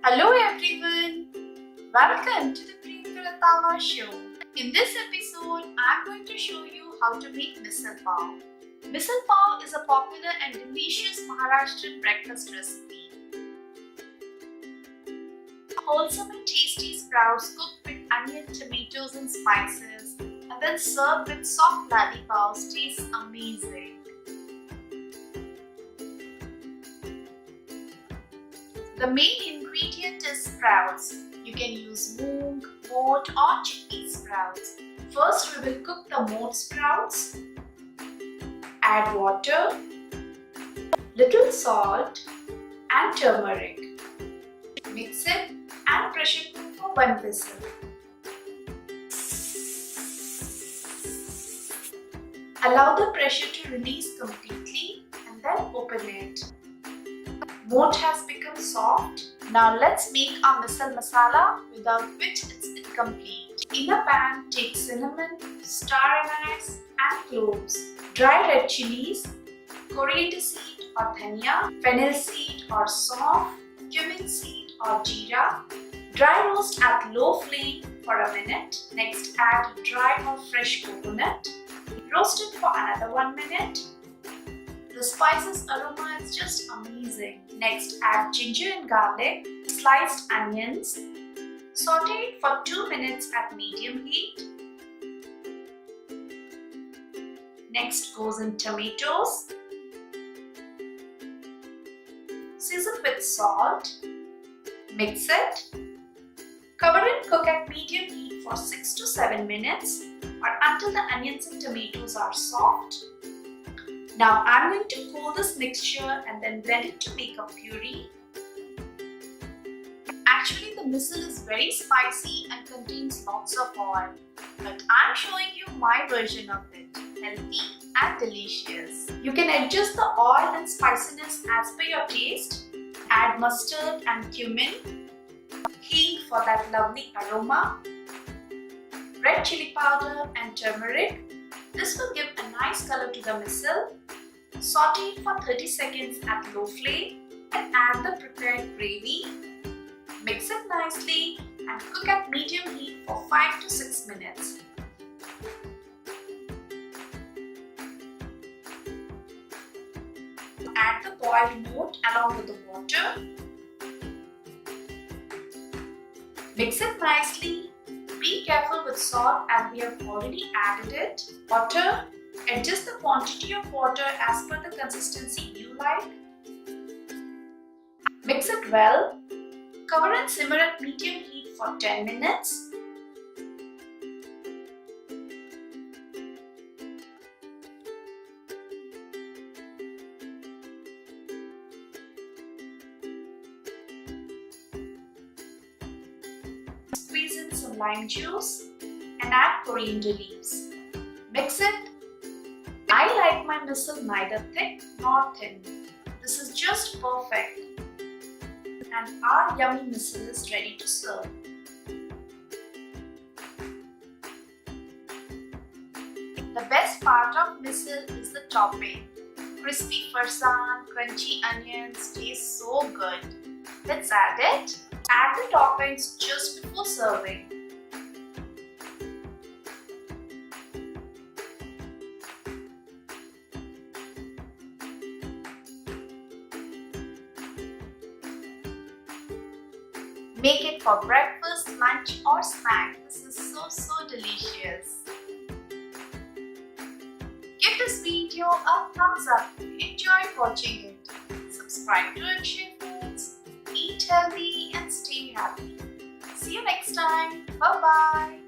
Hello everyone, welcome to the Priyanka Rattawa show. In this episode, I am going to show you how to make Misal Pav. Misal Pav is a popular and delicious Maharashtrian breakfast recipe. Wholesome and tasty sprouts cooked with onion, tomatoes and spices and then served with soft lollipops tastes amazing. The main ingredient is sprouts. You can use moong, moth or chickpea sprouts. First we will cook the moth sprouts. Add water, little salt and turmeric. Mix it and pressure cook for 1 whistle. Allow the pressure to release completely and then open it. Moth has become soft. Now let's make our Misal Masala, without which it's incomplete. In a pan, take cinnamon, star anise and cloves, dry red chillies, coriander seed or dhaniya, fennel seed or saunf, cumin seed or jeera. Dry roast at low flame for a minute. Next add dry or fresh coconut. Roast it for another 1 minute. The spices aroma is just amazing. Next add ginger and garlic, sliced onions. Saute it for 2 minutes at medium heat. Next goes in tomatoes. Season with salt. Mix it. Cover and cook at medium heat for 6 to 7 minutes or until the onions and tomatoes are soft. Now I am going to cool this mixture and then blend it to make a puree. Actually the misal is very spicy and contains lots of oil, but I am showing you my version of it, healthy and delicious. You can adjust the oil and spiciness as per your taste. Add mustard and cumin, hing for that lovely aroma, red chilli powder and turmeric. This will give a nice color to the misal. Saute it for 30 seconds at low flame and add the prepared gravy. Mix it nicely and cook at medium heat for 5 to 6 minutes. Add the boiled moth along with the water. Mix it nicely. Be careful with salt as we have already added it. Water. Adjust the quantity of water as per the consistency you like. Mix it well. Cover and simmer at medium heat for 10 minutes. Squeeze in some lime juice and add coriander leaves. Mix it. I like my misal neither thick nor thin. This is just perfect. And our yummy misal is ready to serve. The best part of misal is the topping. Crispy farsan, crunchy onions taste so good. Let's add it. Add the toppings just before serving. Make it for breakfast, lunch or snack. This is so delicious. Give this video a thumbs up if you enjoyed watching it. Subscribe to Akshay Foods. Eat healthy and stay happy. See you next time. Bye bye.